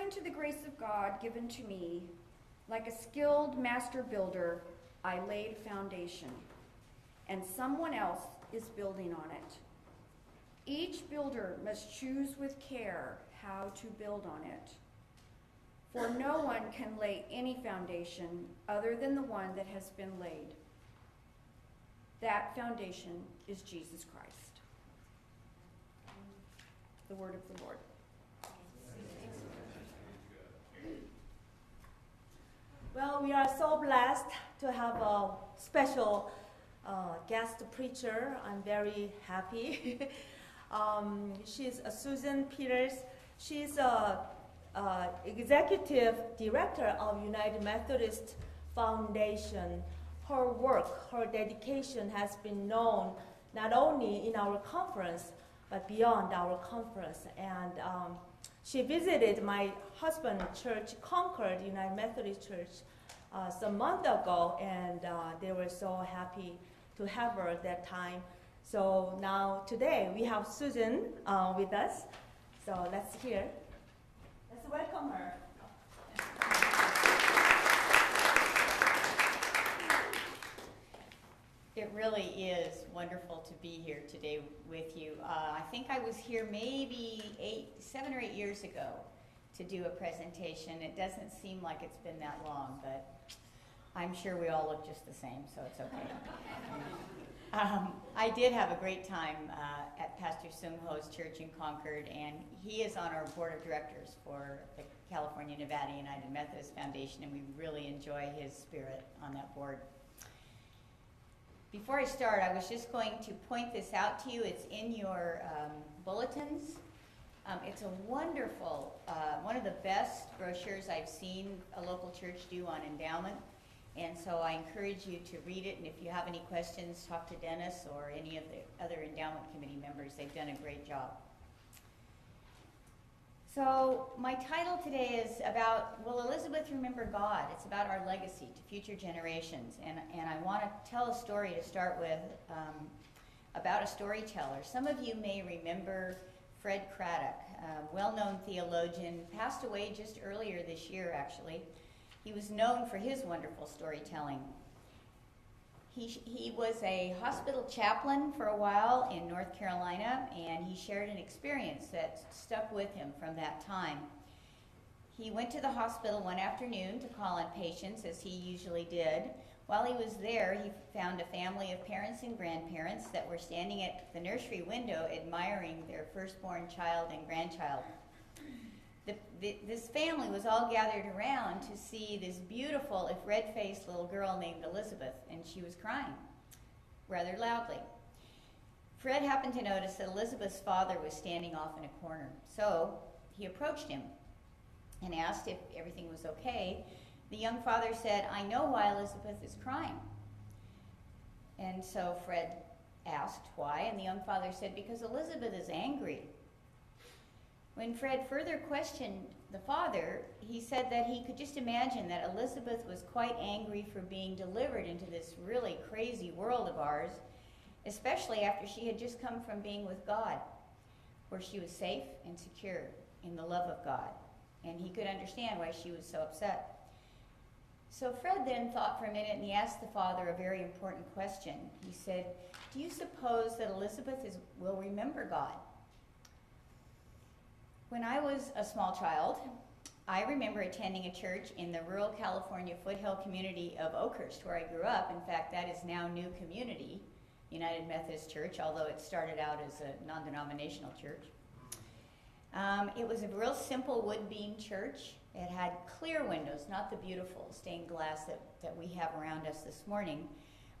Pursuant to the grace of God given to me, like a skilled master builder, I laid foundation, and someone else is building on it. Each builder must choose with care how to build on it. For no one can lay any foundation other than the one that has been laid. That foundation is Jesus Christ. The word of the Lord. Well, we are so blessed to have a special guest preacher. I'm very happy. She's Susan Peters. She's executive director of United Methodist Foundation. Her work, her dedication has been known not only in our conference, but beyond our conference. And she visited my husband's church, Concord United Methodist Church, some month ago, and they were so happy to have her at that time. So now today we have Susan with us. So let's welcome her. It really is wonderful to be here today with you. I think I was here maybe 7 or 8 years ago to do a presentation. It doesn't seem like it's been that long, but I'm sure we all look just the same, so it's okay. I did have a great time at Pastor Sung Ho's church in Concord, and he is on our board of directors for the California Nevada United Methodist Foundation, and we really enjoy his spirit on that board. Before I start, I was just going to point this out to you. It's in your bulletins. It's a wonderful, one of the best brochures I've seen a local church do on endowment. And so I encourage you to read it, and if you have any questions, talk to Dennis or any of the other endowment committee members. They've done a great job. So my title today is about, will Elizabeth remember God? It's about our legacy to future generations. And I want to tell a story to start with about a storyteller. Some of you may remember Fred Craddock, a well-known theologian, passed away just earlier this year, actually. He was known for his wonderful storytelling. He was a hospital chaplain for a while in North Carolina, and he shared an experience that stuck with him from that time. He went to the hospital one afternoon to call on patients, as he usually did. While he was there, he found a family of parents and grandparents that were standing at the nursery window admiring their firstborn child and grandchild. This family was all gathered around to see this beautiful, if red-faced little girl named Elizabeth, and she was crying rather loudly. Fred happened to notice that Elizabeth's father was standing off in a corner, so he approached him and asked if everything was okay. The young father said, "I know why Elizabeth is crying." And so Fred asked why, and the young father said, "Because Elizabeth is angry." When Fred further questioned the father, he said that he could just imagine that Elizabeth was quite angry for being delivered into this really crazy world of ours, especially after she had just come from being with God, where she was safe and secure in the love of God. And he could understand why she was so upset. So Fred then thought for a minute, and he asked the father a very important question. He said, "Do you suppose that Elizabeth will remember God?" When I was a small child, I remember attending a church in the rural California foothill community of Oakhurst, where I grew up. In fact, that is now New Community United Methodist Church, although it started out as a non-denominational church. It was a real simple wood beam church. It had clear windows, not the beautiful stained glass that we have around us this morning,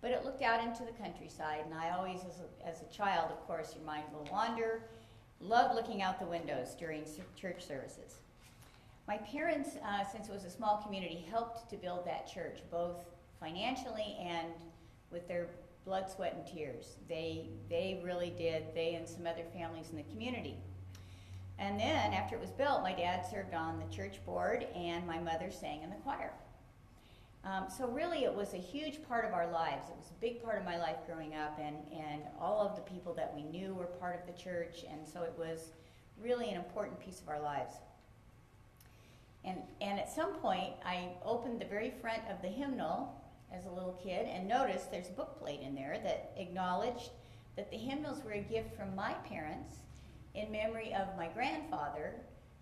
but it looked out into the countryside, and I always, as a child, of course, your mind will wander, loved looking out the windows during church services. My parents, since it was a small community, helped to build that church, both financially and with their blood, sweat, and tears. They really did, they and some other families in the community. And then, after it was built, my dad served on the church board, and my mother sang in the choir. So really, it was a huge part of our lives. It was a big part of my life growing up, and all of the people that we knew were part of the church, and so it was really an important piece of our lives. And at some point, I opened the very front of the hymnal as a little kid and noticed there's a book plate in there that acknowledged that the hymnals were a gift from my parents in memory of my grandfather,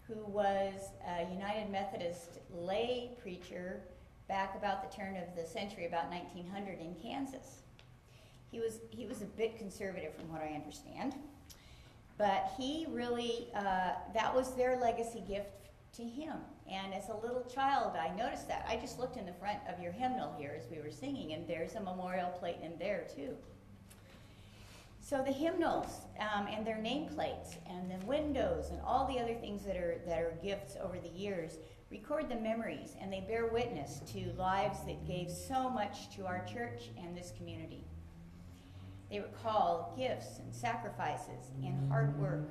who was a United Methodist lay preacher back about the turn of the century, about 1900 in Kansas. He was a bit conservative from what I understand, but he really, that was their legacy gift to him. And as a little child, I noticed that. I just looked in the front of your hymnal here as we were singing, and there's a memorial plate in there too. So the hymnals and their nameplates and the windows and all the other things that are gifts over the years record the memories, and they bear witness to lives that gave so much to our church and this community. They recall gifts and sacrifices and hard work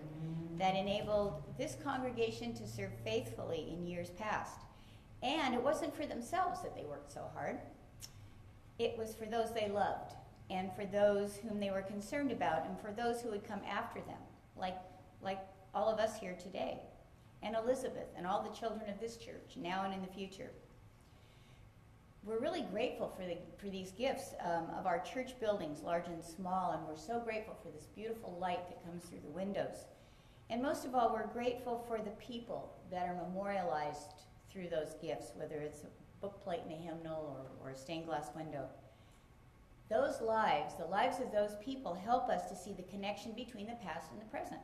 that enabled this congregation to serve faithfully in years past. And it wasn't for themselves that they worked so hard. It was for those they loved, and for those whom they were concerned about, and for those who would come after them, like all of us here today, and Elizabeth, and all the children of this church, now and in the future. We're really grateful for these gifts of our church buildings, large and small, and we're so grateful for this beautiful light that comes through the windows. And most of all, we're grateful for the people that are memorialized through those gifts, whether it's a book plate in a hymnal or a stained glass window. Those lives, the lives of those people, help us to see the connection between the past and the present.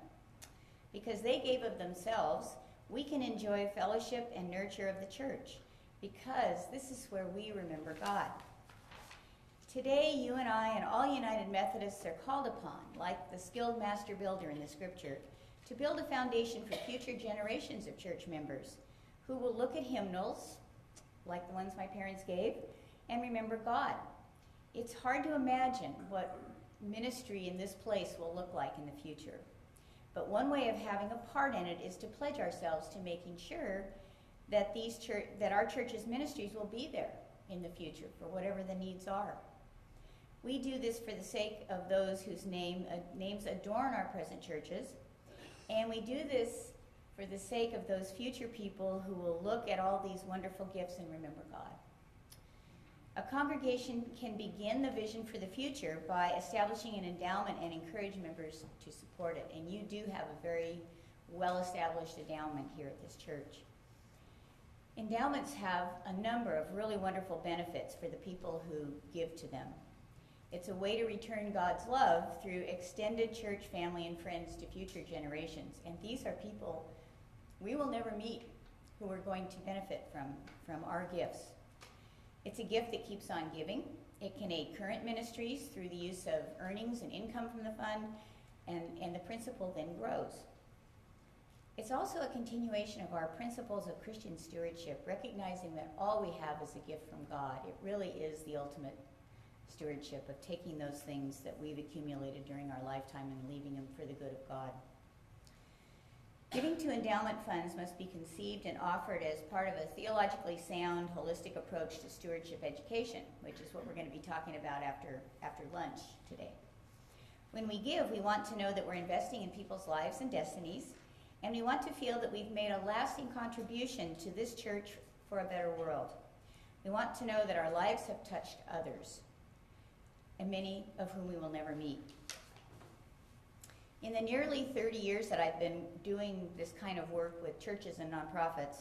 Because they gave of themselves, we can enjoy fellowship and nurture of the church, because this is where we remember God. Today, you and I and all United Methodists are called upon, like the skilled master builder in the scripture, to build a foundation for future generations of church members who will look at hymnals, like the ones my parents gave, and remember God. It's hard to imagine what ministry in this place will look like in the future. But one way of having a part in it is to pledge ourselves to making sure that that our church's ministries will be there in the future for whatever the needs are. We do this for the sake of those whose names adorn our present churches, and we do this for the sake of those future people who will look at all these wonderful gifts and remember God. A congregation can begin the vision for the future by establishing an endowment and encourage members to support it. And you do have a very well-established endowment here at this church. Endowments have a number of really wonderful benefits for the people who give to them. It's a way to return God's love through extended church family and friends to future generations. And these are people we will never meet who are going to benefit from our gifts. It's a gift that keeps on giving. It can aid current ministries through the use of earnings and income from the fund, and the principal then grows. It's also a continuation of our principles of Christian stewardship, recognizing that all we have is a gift from God. It really is the ultimate stewardship of taking those things that we've accumulated during our lifetime and leaving them for the good of God. Giving to endowment funds must be conceived and offered as part of a theologically sound, holistic approach to stewardship education, which is what we're going to be talking about after lunch today. When we give, we want to know that we're investing in people's lives and destinies, and we want to feel that we've made a lasting contribution to this church for a better world. We want to know that our lives have touched others, and many of whom we will never meet. In the nearly 30 years that I've been doing this kind of work with churches and nonprofits,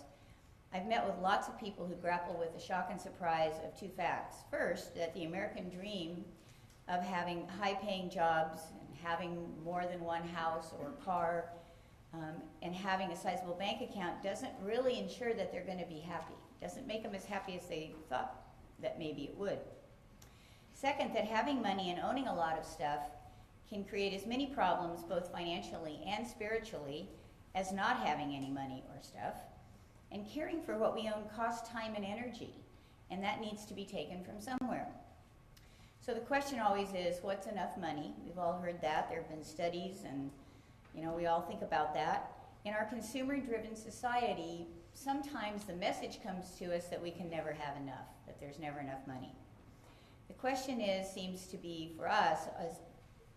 I've met with lots of people who grapple with the shock and surprise of two facts. First, that the American dream of having high-paying jobs and having more than one house or car and having a sizable bank account doesn't really ensure that they're going to be happy. Doesn't make them as happy as they thought that maybe it would. Second, that having money and owning a lot of stuff can create as many problems, both financially and spiritually, as not having any money or stuff. And caring for what we own costs time and energy, and that needs to be taken from somewhere. So the question always is, what's enough money? We've all heard that. There have been studies, and we all think about that. In our consumer-driven society, sometimes the message comes to us that we can never have enough, that there's never enough money. The question seems to be for us,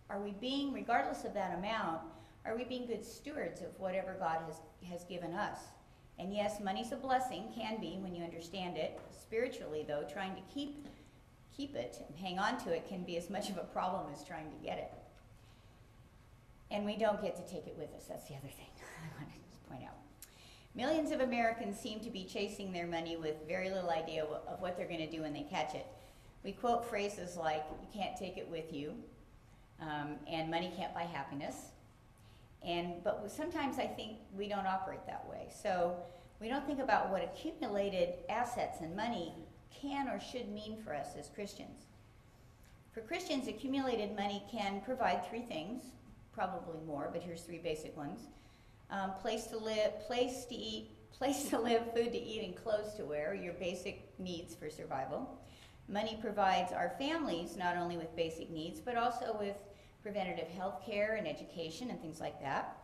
are we being, regardless of that amount, are we being good stewards of whatever God has given us? And yes, money's a blessing, can be when you understand it. Spiritually, though, trying to keep it and hang on to it can be as much of a problem as trying to get it. And we don't get to take it with us. That's the other thing I want to just point out. Millions of Americans seem to be chasing their money with very little idea of what they're going to do when they catch it. We quote phrases like, you can't take it with you, and money can't buy happiness. But sometimes I think we don't operate that way. So we don't think about what accumulated assets and money can or should mean for us as Christians. For Christians, accumulated money can provide three things, probably more, but here's three basic ones. Place to live, food to eat, and clothes to wear, your basic needs for survival. Money provides our families not only with basic needs, but also with preventative health care and education and things like that.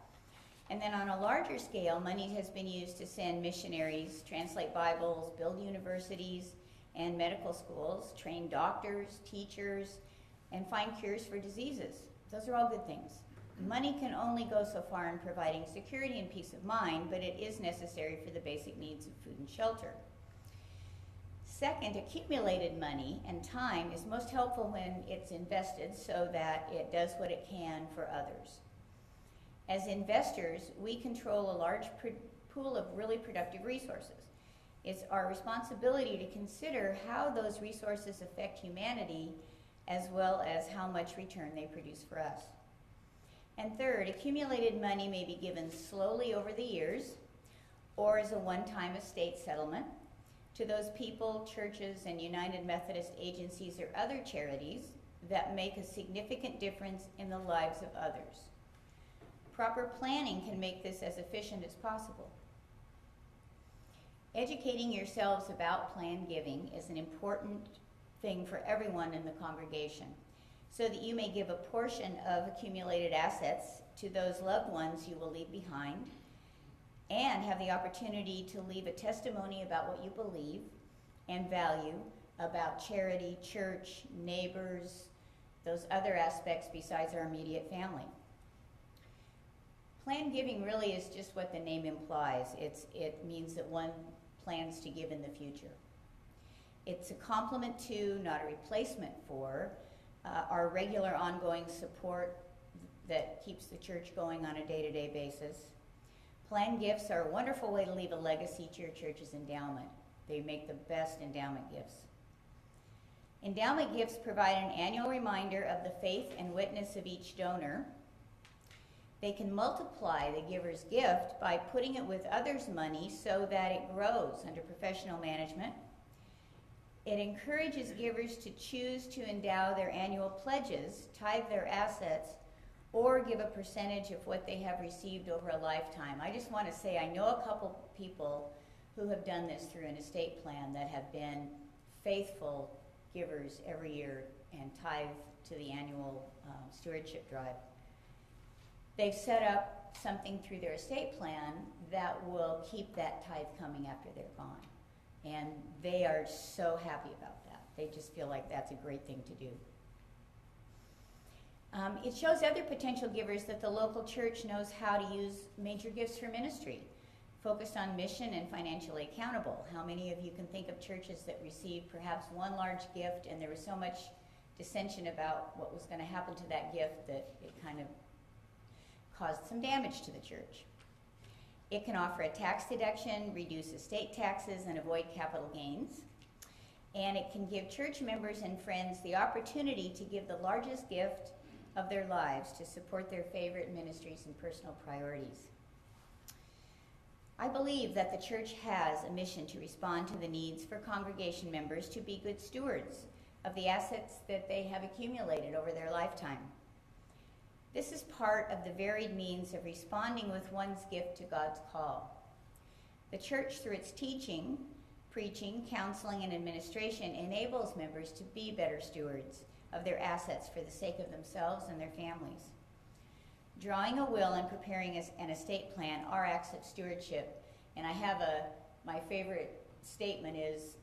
And then on a larger scale, money has been used to send missionaries, translate Bibles, build universities and medical schools, train doctors, teachers, and find cures for diseases. Those are all good things. Money can only go so far in providing security and peace of mind, but it is necessary for the basic needs of food and shelter. Second, accumulated money and time is most helpful when it's invested so that it does what it can for others. As investors, we control a large pool of really productive resources. It's our responsibility to consider how those resources affect humanity as well as how much return they produce for us. And third, accumulated money may be given slowly over the years or as a one-time estate settlement to those people, churches, and United Methodist agencies or other charities that make a significant difference in the lives of others. Proper planning can make this as efficient as possible. Educating yourselves about planned giving is an important thing for everyone in the congregation, so that you may give a portion of accumulated assets to those loved ones you will leave behind, and have the opportunity to leave a testimony about what you believe and value about charity, church, neighbors, those other aspects besides our immediate family. Planned giving really is just what the name implies. It means that one plans to give in the future. It's a complement to, not a replacement for, our regular ongoing support that keeps the church going on a day-to-day basis. Planned gifts are a wonderful way to leave a legacy to your church's endowment. They make the best endowment gifts. Endowment gifts provide an annual reminder of the faith and witness of each donor. They can multiply the giver's gift by putting it with others' money so that it grows under professional management. It encourages givers to choose to endow their annual pledges, tithe their assets, or give a percentage of what they have received over a lifetime. I just want to say I know a couple people who have done this through an estate plan that have been faithful givers every year and tithe to the annual stewardship drive. They've set up something through their estate plan that will keep that tithe coming after they're gone. And they are so happy about that. They just feel like that's a great thing to do. It shows other potential givers that the local church knows how to use major gifts for ministry, focused on mission and financially accountable. How many of you can think of churches that received perhaps one large gift and there was so much dissension about what was going to happen to that gift that it kind of caused some damage to the church? It can offer a tax deduction, reduce estate taxes, and avoid capital gains. And it can give church members and friends the opportunity to give the largest gift of their lives to support their favorite ministries and personal priorities. I believe that the church has a mission to respond to the needs for congregation members to be good stewards of the assets that they have accumulated over their lifetime. This is part of the varied means of responding with one's gift to God's call. The church, through its teaching, preaching, counseling, and administration, enables members to be better stewards of their assets for the sake of themselves and their families. Drawing a will and preparing an estate plan are acts of stewardship. And I have my favorite statement is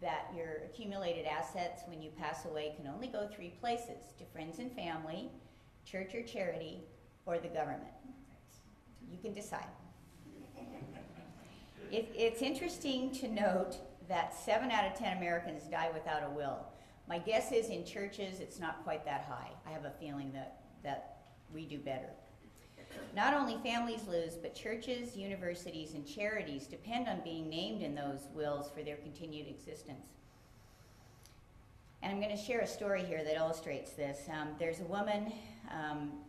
that your accumulated assets when you pass away can only go three places: to friends and family, church or charity, or the government. You can decide. It's interesting to note that 7 out of 10 Americans die without a will. My guess is in churches it's not quite that high. I have a feeling that we do better. Not only families lose, but churches, universities, and charities depend on being named in those wills for their continued existence. And I'm going to share a story here that illustrates this. There's a woman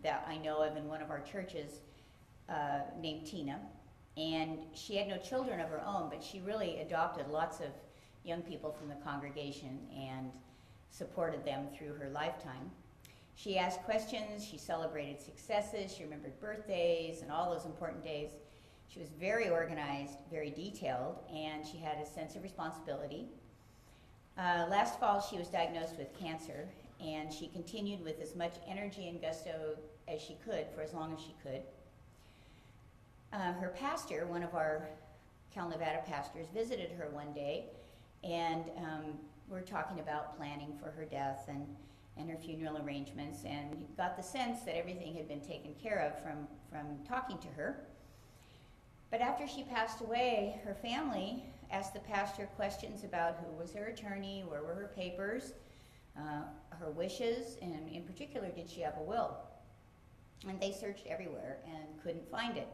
that I know of in one of our churches named Tina, and she had no children of her own, but she really adopted lots of young people from the congregation and supported them through her lifetime. She asked questions, she celebrated successes, she remembered birthdays and all those important days. She was very organized, very detailed, and she had a sense of responsibility. Last fall, she was diagnosed with cancer, and she continued with as much energy and gusto as she could for as long as she could. Her pastor, one of our Cal Nevada pastors, visited her one day, and we're talking about planning for her death and her funeral arrangements, and got the sense that everything had been taken care of from talking to her. But after she passed away, her family asked the pastor questions about who was her attorney, where were her papers, her wishes, and in particular, did she have a will? And they searched everywhere and couldn't find it.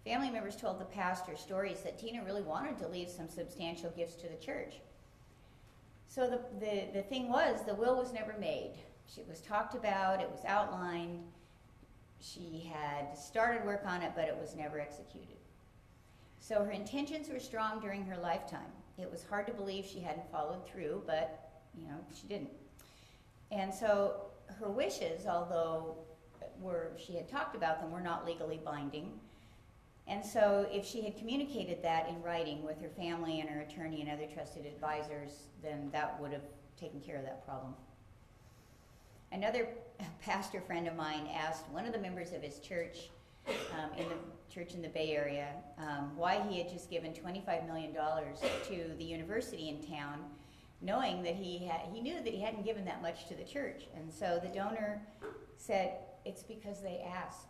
Family members told the pastor stories that Tina really wanted to leave some substantial gifts to the church. So the thing was, the will was never made. It was talked about, it was outlined, she had started work on it, but it was never executed. So her intentions were strong during her lifetime. It was hard to believe she hadn't followed through, but she didn't. And so her wishes, although she had talked about them, were not legally binding. And so if she had communicated that in writing with her family and her attorney and other trusted advisors, then that would have taken care of that problem. Another pastor friend of mine asked one of the members of his church, in the church in the Bay Area, why he had just given $25 million to the university in town, knowing that he knew that he hadn't given that much to the church. And so the donor said, it's because they asked.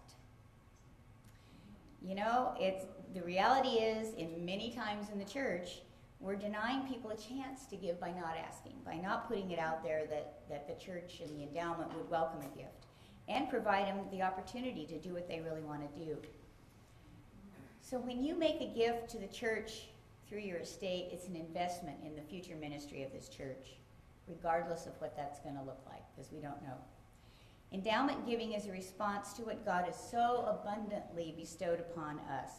The reality is, in many times in the church, we're denying people a chance to give by not asking, by not putting it out there that the church and the endowment would welcome a gift and provide them the opportunity to do what they really want to do. So when you make a gift to the church through your estate, it's an investment in the future ministry of this church, regardless of what that's going to look like, because we don't know. Endowment giving is a response to what God has so abundantly bestowed upon us.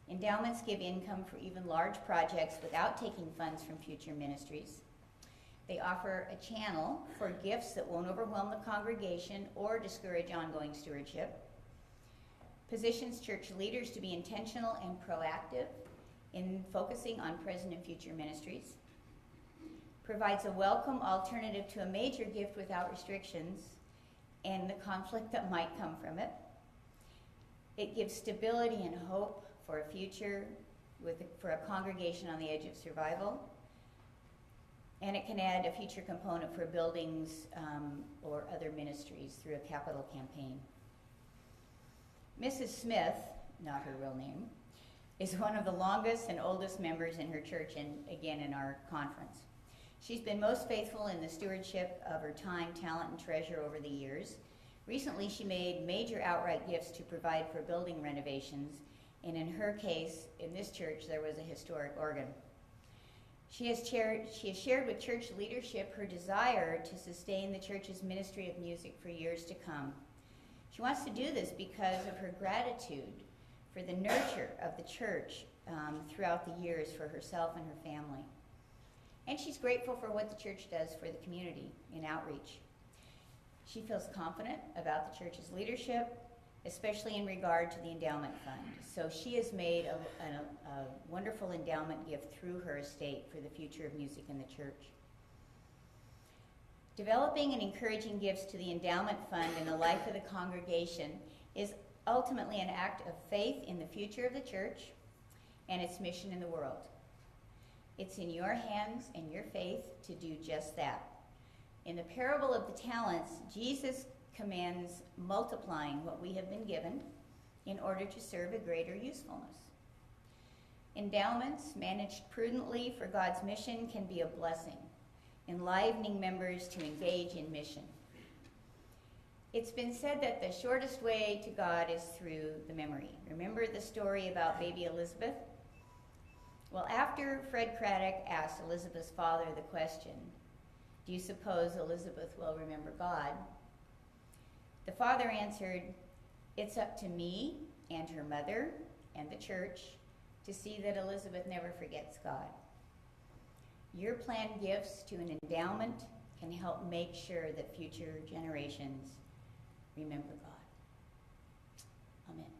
Endowments give income for even large projects without taking funds from future ministries. They offer a channel for gifts that won't overwhelm the congregation or discourage ongoing stewardship. Positions church leaders to be intentional and proactive in focusing on present and future ministries. Provides a welcome alternative to a major gift without restrictions and the conflict that might come from it. It gives stability and hope for a future for a congregation on the edge of survival. And it can add a future component for buildings or other ministries through a capital campaign. Mrs. Smith, not her real name, is one of the longest and oldest members in her church and again in our conference. She's been most faithful in the stewardship of her time, talent, and treasure over the years. Recently, she made major outright gifts to provide for building renovations, and in her case, in this church, there was a historic organ. She has shared with church leadership her desire to sustain the church's ministry of music for years to come. She wants to do this because of her gratitude for the nurture of the church throughout the years for herself and her family. And she's grateful for what the church does for the community in outreach. She feels confident about the church's leadership, especially in regard to the endowment fund. So she has made a wonderful endowment gift through her estate for the future of music in the church. Developing and encouraging gifts to the endowment fund in the life of the congregation is ultimately an act of faith in the future of the church and its mission in the world. It's in your hands and your faith to do just that. In the parable of the talents, Jesus commands multiplying what we have been given in order to serve a greater usefulness. Endowments managed prudently for God's mission can be a blessing, enlivening members to engage in mission. It's been said that the shortest way to God is through the memory. Remember the story about baby Elizabeth? Well, after Fred Craddock asked Elizabeth's father the question, "Do you suppose Elizabeth will remember God?" the father answered, "It's up to me and her mother and the church to see that Elizabeth never forgets God." Your planned gifts to an endowment can help make sure that future generations remember God. Amen.